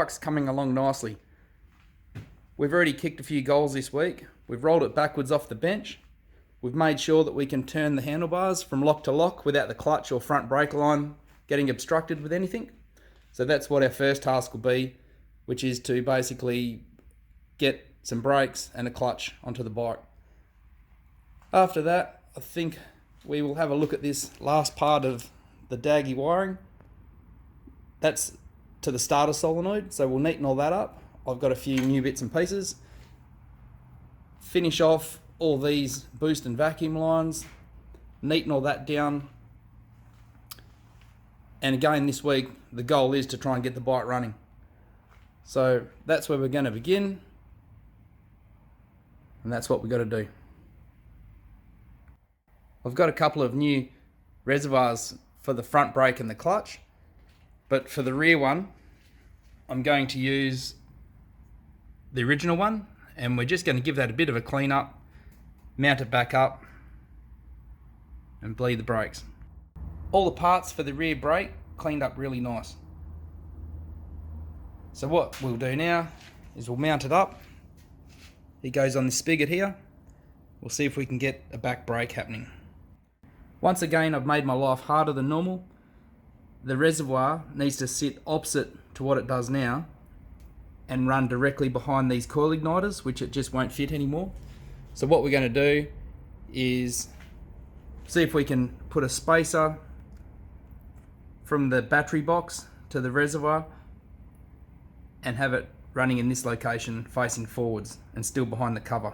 bike's coming along nicely. We've already kicked a few goals this week. We've rolled it backwards off the bench. We've made sure that we can turn the handlebars from lock to lock without the clutch or front brake line getting obstructed with anything. So that's what our first task will be, which is to basically get some brakes and a clutch onto the bike. After that, I think we will have a look at this last part of the daggy wiring. That's to the starter solenoid, so we'll neaten all that up. I've got a few new bits and pieces. Finish off all these boost and vacuum lines, neaten all that down. And again this week, the goal is to try and get the bike running. So that's where we're going to begin. And that's what we've got to do. I've got a couple of new reservoirs for the front brake and the clutch. But for the rear one, I'm going to use the original one. And we're just going to give that a bit of a clean up, mount it back up, and bleed the brakes. All the parts for the rear brake cleaned up really nice. So what we'll do now is we'll mount it up. It goes on this spigot here. We'll see if we can get a back brake happening. Once again, I've made my life harder than normal. The reservoir needs to sit opposite to what it does now and run directly behind these coil igniters, which it just won't fit anymore. So what we're going to do is see if we can put a spacer from the battery box to the reservoir and have it running in this location facing forwards and still behind the cover.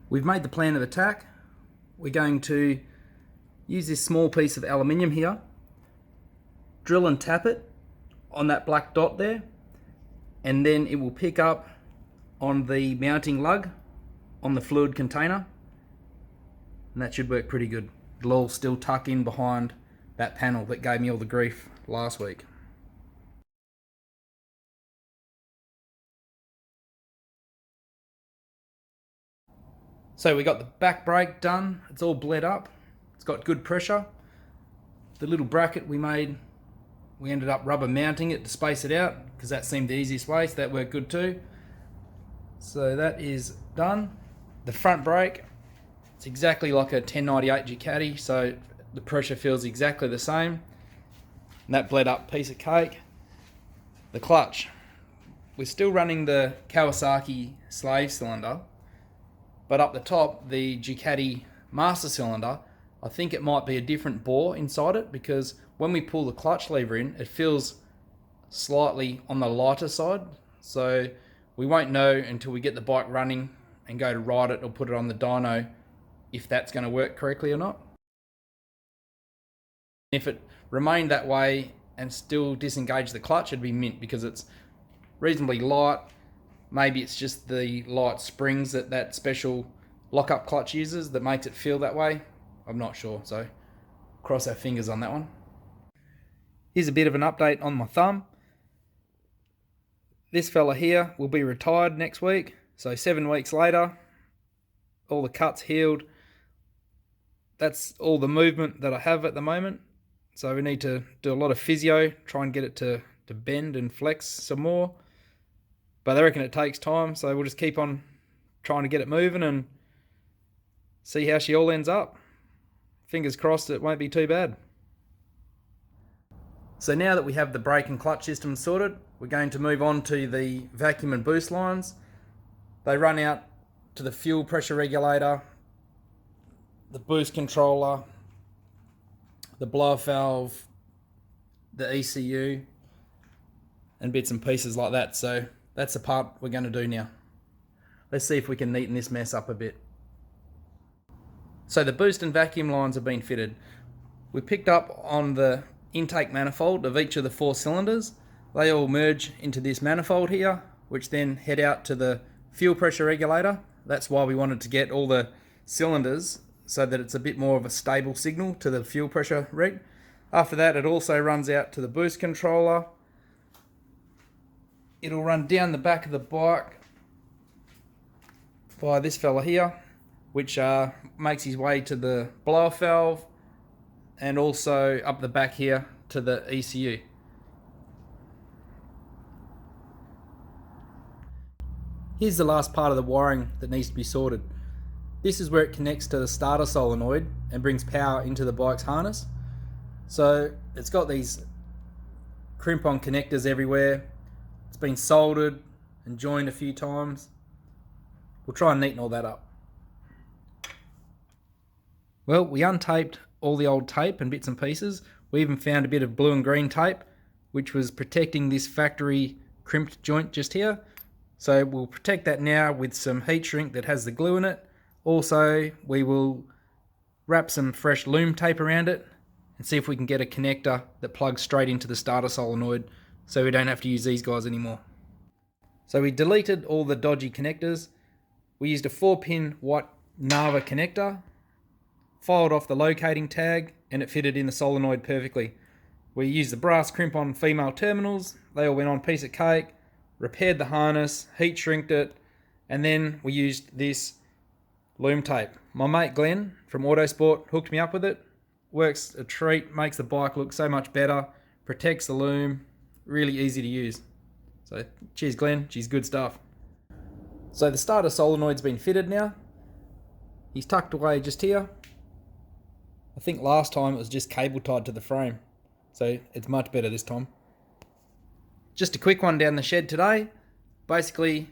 We've made the plan of attack. We're going to use this small piece of aluminium here, drill and tap it on that black dot there, and then it will pick up on the mounting lug on the fluid container, and that should work pretty good. It'll all still tuck in behind that panel that gave me all the grief last week. So we got the back brake done, it's all bled up, it's got good pressure. The little bracket we made, we ended up rubber mounting it to space it out because that seemed the easiest way, so that worked good too. So that is done. The front brake, it's exactly like a 1098 Ducati, so the pressure feels exactly the same. And that bled up piece of cake. The clutch, we're still running the Kawasaki slave cylinder, but up the top, the Ducati master cylinder, I think it might be a different bore inside it, because when we pull the clutch lever in, it feels slightly on the lighter side. So we won't know until we get the bike running and go to ride it or put it on the dyno if that's going to work correctly or not. If it remained that way and still disengage the clutch, it'd be mint because it's reasonably light. Maybe it's just the light springs that that special lock-up clutch uses that makes it feel that way. I'm not sure, so cross our fingers on that one. Here's a bit of an update on my thumb. This fella here will be retired next week, so 7 weeks later, all the cuts healed. That's all the movement that I have at the moment, so we need to do a lot of physio, try and get it to bend and flex some more. But I reckon it takes time, so we'll just keep on trying to get it moving and see how she all ends up. Fingers crossed it won't be too bad. So now that we have the brake and clutch system sorted, we're going to move on to the vacuum and boost lines. They run out to the fuel pressure regulator, the boost controller, the blow-off valve, the ECU, and bits and pieces like that. So that's the part we're going to do now. Let's see if we can neaten this mess up a bit. So the boost and vacuum lines have been fitted. We picked up on the intake manifold of each of the 4 cylinders. They all merge into this manifold here, which then head out to the fuel pressure regulator. That's why we wanted to get all the cylinders so that it's a bit more of a stable signal to the fuel pressure reg. After that, it also runs out to the boost controller. It'll run down the back of the bike via this fella here, which makes his way to the blow-off valve, and also up the back here to the ECU. Here's the last part of the wiring that needs to be sorted. This is where it connects to the starter solenoid and brings power into the bike's harness. So it's got these crimp-on connectors everywhere. It's been soldered and joined a few times. We'll try and neaten all that up. Well, we untaped all the old tape and bits and pieces. We even found a bit of blue and green tape, which was protecting this factory crimped joint just here. So we'll protect that now with some heat shrink that has the glue in it. Also, we will wrap some fresh loom tape around it and see if we can get a connector that plugs straight into the starter solenoid so we don't have to use these guys anymore. So we deleted all the dodgy connectors. We used a 4-pin white Nava connector, filed off the locating tag, and it fitted in the solenoid perfectly. We used the brass crimp-on female terminals. They all went on piece of cake, repaired the harness, heat shrinked it, and then we used this loom tape. My mate Glenn from Autosport hooked me up with it. Works a treat, makes the bike look so much better, protects the loom, really easy to use. So cheers Glenn, she's good stuff. So the starter solenoid's been fitted now. He's tucked away just here. I think last time it was just cable tied to the frame, so it's much better this time. Just a quick one down the shed today. Basically,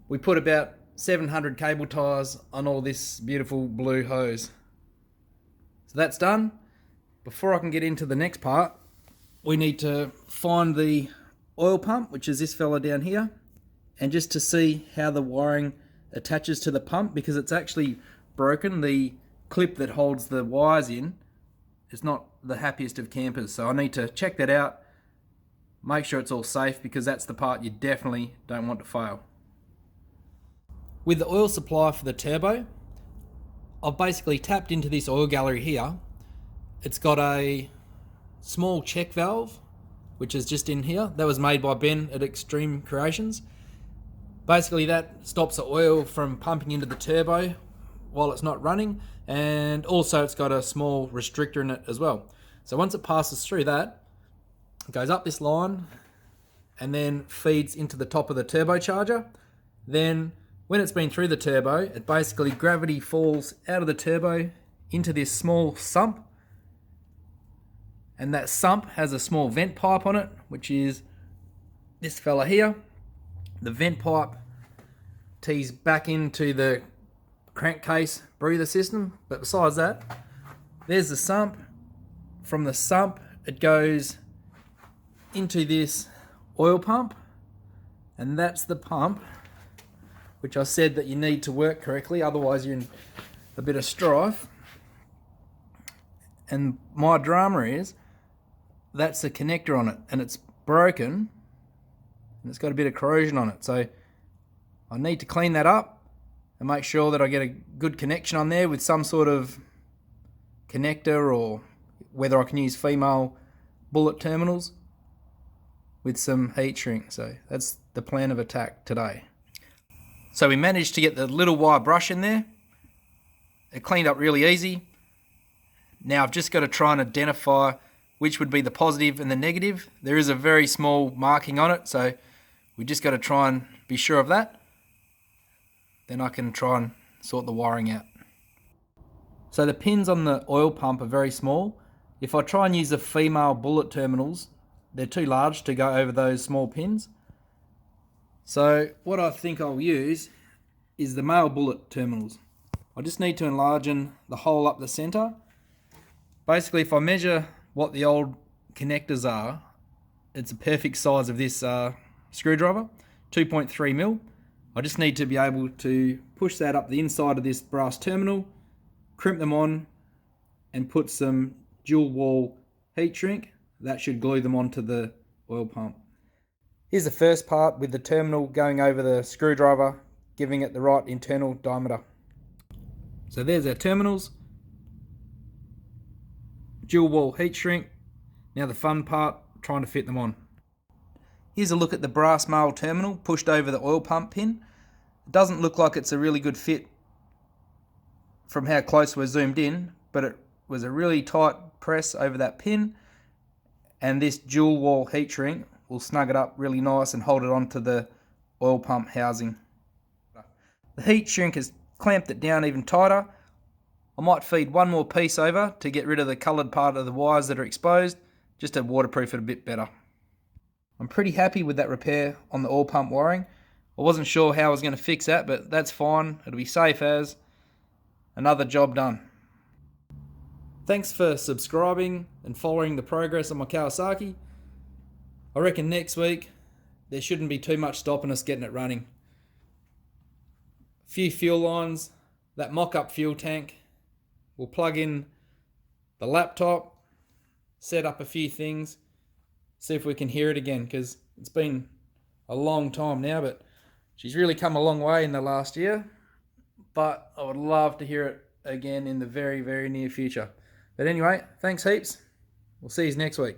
we put about 700 cable ties on all this beautiful blue hose. So that's done. Before I can get into the next part, we need to find the oil pump, which is this fella down here, and just to see how the wiring attaches to the pump, because it's actually broken. The clip that holds the wires in is not the happiest of campers, so I need to check that out, make sure it's all safe, because that's the part you definitely don't want to fail. With the oil supply for the turbo, I've basically tapped into this oil gallery here. It's got a small check valve, which is just in here. That was made by Ben at Extreme Creations. Basically that stops the oil from pumping into the turbo while it's not running, and also it's got a small restrictor in it as well. So once it passes through that, it goes up this line and then feeds into the top of the turbocharger. Then when it's been through the turbo, it basically gravity falls out of the turbo into this small sump, and that sump has a small vent pipe on it, which is this fella here. The vent pipe tees back into the crankcase breather system, but besides that, there's the sump. From the sump, it goes into this oil pump, and that's the pump, which I said that you need to work correctly, otherwise you're in a bit of strife. And my drama is, that's the connector on it, and it's broken, and it's got a bit of corrosion on it. So I need to clean that up and make sure that I get a good connection on there with some sort of connector, or whether I can use female bullet terminals with some heat shrink. So that's the plan of attack today. So we managed to get the little wire brush in there. It cleaned up really easy. Now I've just got to try and identify which would be the positive and the negative. There is a very small marking on it, so we just got to try and be sure of that. Then I can try and sort the wiring out. So the pins on the oil pump are very small. If I try and use the female bullet terminals, they're too large to go over those small pins. So what I think I'll use is the male bullet terminals. I just need to enlarge the hole up the center. Basically, if I measure what the old connectors are, it's a perfect size of this screwdriver, 2.3 mil. I just need to be able to push that up the inside of this brass terminal, crimp them on, and put some dual wall heat shrink. That should glue them onto the oil pump. Here's the first part with the terminal going over the screwdriver, giving it the right internal diameter. So there's our terminals. Dual wall heat shrink. Now the fun part, trying to fit them on. Here's a look at the brass male terminal pushed over the oil pump pin. It doesn't look like it's a really good fit from how close we're zoomed in, but it was a really tight press over that pin, and this dual wall heat shrink will snug it up really nice and hold it onto the oil pump housing. The heat shrink has clamped it down even tighter. I might feed one more piece over to get rid of the coloured part of the wires that are exposed, just to waterproof it a bit better. I'm pretty happy with that repair on the oil pump wiring. I wasn't sure how I was going to fix that, but that's fine. It'll be safe as. Another job done. Thanks for subscribing and following the progress on my Kawasaki. I reckon next week there shouldn't be too much stopping us getting it running. A few fuel lines, that mock-up fuel tank. We'll plug in the laptop, set up a few things, see if we can hear it again, because it's been a long time now, but she's really come a long way in the last year. But I would love to hear it again in the very, very near future. But anyway, thanks heaps. We'll see you next week.